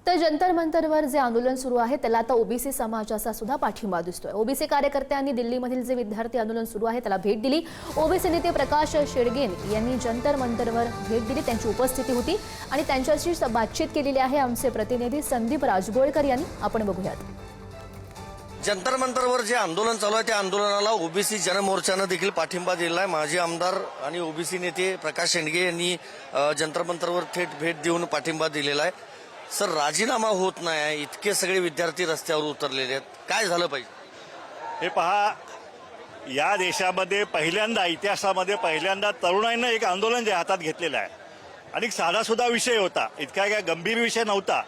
तर जंतर मंतरवर जे आंदोलन सुरू आहे त्याला आता ओबीसी समाजाचा सुद्धा पाठिंबा दिसतोय। ओबीसी कार्यकर्त्यांनी दिल्लीमधील जे विद्यार्थी आंदोलन सुरू आहे त्याला भेट दिली। ओबीसी नेते प्रकाश शेडगेन यांनी जंतर मंतरवर भेट दिली, त्यांची उपस्थिती होती आणि त्यांच्याशी बातचीत केलेली आहे आमचे प्रतिनिधी संदीप राजगोळकर यांनी। आपण बघूयात। जंतर मंतरवर जे आंदोलन चालू आहे त्या आंदोलनाला ओबीसी जनमोर्चानं देखील पाठिंबा दिला आहे। माजी आमदार आणि ओबीसी नेते प्रकाश शेंडगे यांनी जंतर मंतरवर थेट भेट देऊन पाठिंबा दिलेला आहे। सर, राजीनामा होत नाही, इतके सगळे विद्यार्थी रस्त्यावर उतरलेले आहेत, काय झालं पाहिजे? हे पहा, या देशामध्ये पहिल्यांदा इतिहासामध्ये पहिल्यांदा तरुणांना एक आंदोलन जे हातात घेतलेलं आहे आणि साधा सुद्धा विषय होता, इतका काय गंभीर विषय नव्हता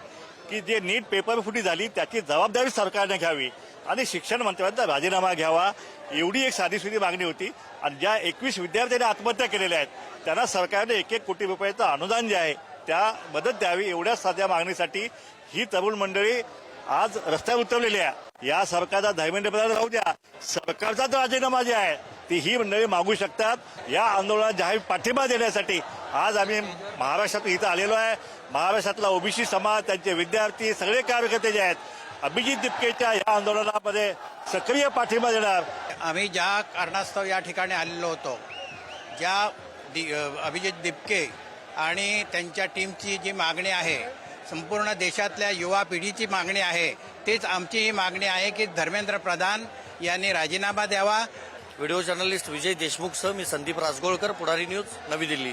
की जे नीट पेपर फुटी झाली त्याची जबाबदारी सरकारने घ्यावी आणि शिक्षण मंत्र्यांचा राजीनामा घ्यावा, एवढी एक साधीसुधी मागणी होती। आणि ज्या 21 विद्यार्थ्यांनी आत्महत्या केलेल्या आहेत त्यांना सरकारने 1-1 कोटी रुपयाचं अनुदान जे आहे त्या मदत द्यावी, एवढ्या साध्या मागणीसाठी ही तरुण मंडळी आज रस्त्यावर उतरलेली आहे। या सरकारचा धर्मेंद्रपणाला राहू द्या, सरकारचा जो राजीनामा जे आहे ती ही मंडळी मागू शकतात। या आंदोलनात जाहीर पाठिंबा देण्यासाठी आज आम्ही महाराष्ट्रात इथं आलेलो आहे। महाराष्ट्रातला ओबीसी समाज, त्यांचे विद्यार्थी, सगळे कार्यकर्ते जे आहेत अभिजित दिपकेच्या या आंदोलनामध्ये सक्रिय पाठिंबा देणार। आम्ही ज्या कारणास्तव या ठिकाणी आलेलो होतो, ज्या अभिजित दिपके आणि त्यांच्या टीमची जी मागणी आहे, संपूर्ण देशातल्या युवा पिढीची मागणी आहे, तेच आमची ही मागणी आहे की धर्मेंद्र प्रधान यांनी राजीनामा द्यावा। व्हिडिओ जर्नलिस्ट विजय देशमुखसह मी संदीप राजगोळकर, पुढारी न्यूज, नवी दिल्ली।